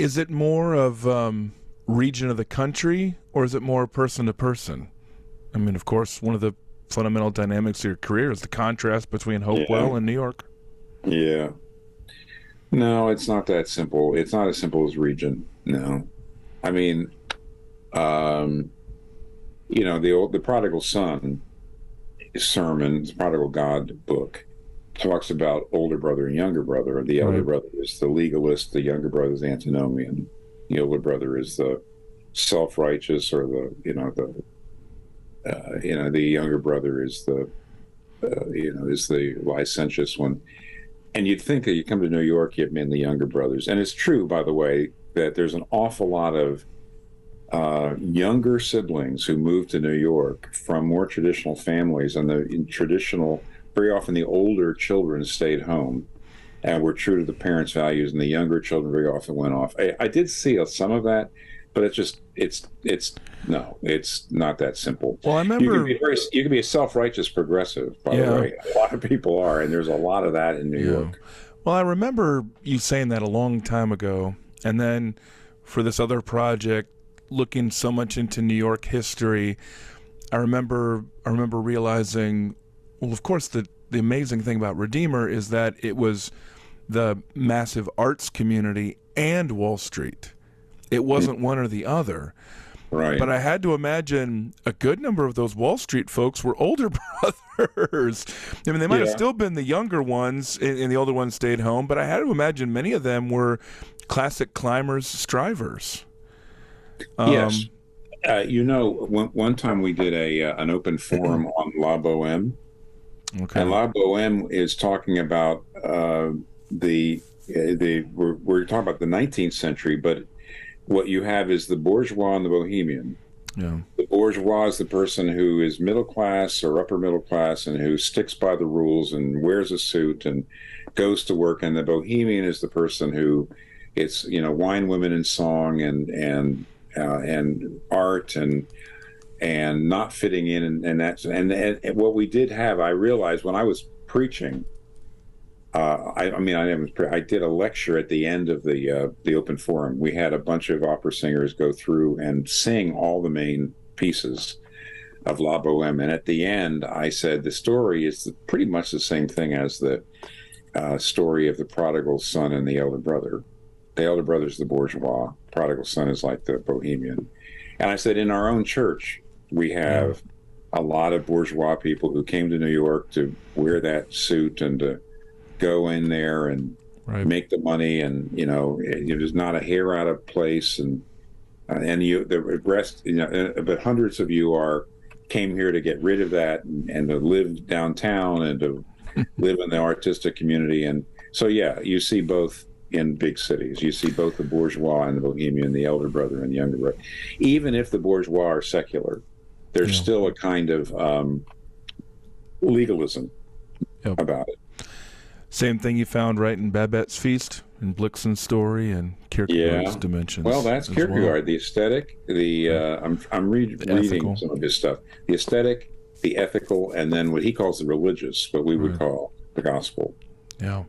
Is it more of region of the country, or is it more person to person? I mean, of course, one of the fundamental dynamics of your career is the contrast between Hopewell and New York. Yeah. No, it's not that simple. It's not as simple as region. No. I mean, the prodigal son sermon, the prodigal God book, talks about older brother and younger brother. The elder brother is the legalist, the younger brother is antinomian. The older brother is the self-righteous, or the younger brother is the licentious one. And you'd think that you come to New York, you've been the younger brothers. And it's true, by the way, that there's an awful lot of younger siblings who moved to New York from more traditional families, and very often the older children stayed home and were true to the parents' values, and the younger children very often went off. I did see some of that, but it's not that simple. Well, I remember you can be a self-righteous progressive, by the way. A lot of people are, and there's a lot of that in New York. Well, I remember you saying that a long time ago, and then for this other project, looking so much into New York history, I remember realizing, well, of course, the amazing thing about Redeemer is that it was the massive arts community and Wall Street. It wasn't one or the other. Right. But I had to imagine a good number of those Wall Street folks were older brothers. I mean, they might have still been the younger ones, and the older ones stayed home, but I had to imagine many of them were classic climbers, strivers. Yes. One time we did an open forum on Laboem'. Okay. And Laboem' is talking about we're talking about the 19th century, but what you have is the bourgeois and the bohemian. Yeah. The bourgeois is the person who is middle class or upper middle class and who sticks by the rules and wears a suit and goes to work. And the bohemian is the person who it's wine, women, and song and art and not fitting in, and what we did have, I realized when I was preaching, I did a lecture at the end of the open forum. We had a bunch of opera singers go through and sing all the main pieces of La Boheme, and at the end I said the story is pretty much the same thing as the story of the prodigal son and the elder brother. The elder brother is the bourgeois, prodigal son is like the bohemian. And I said, in our own church, we have a lot of bourgeois people who came to New York to wear that suit and to go in there and make the money, and there's not a hair out of place, and the rest, but hundreds of you came here to get rid of that and to live downtown and to live in the artistic community. And so you see both in big cities. You see both the bourgeois and the bohemian, the elder brother and the younger brother. Even if the bourgeois are secular, there's still a kind of legalism about it. Same thing you found right in Babette's Feast, and Blixen's Story, and Kierkegaard's Dimensions. Well, that's Kierkegaard. The aesthetic, I'm reading some of his stuff. The aesthetic, the ethical, and then what he calls the religious, what we would call the gospel. Yeah.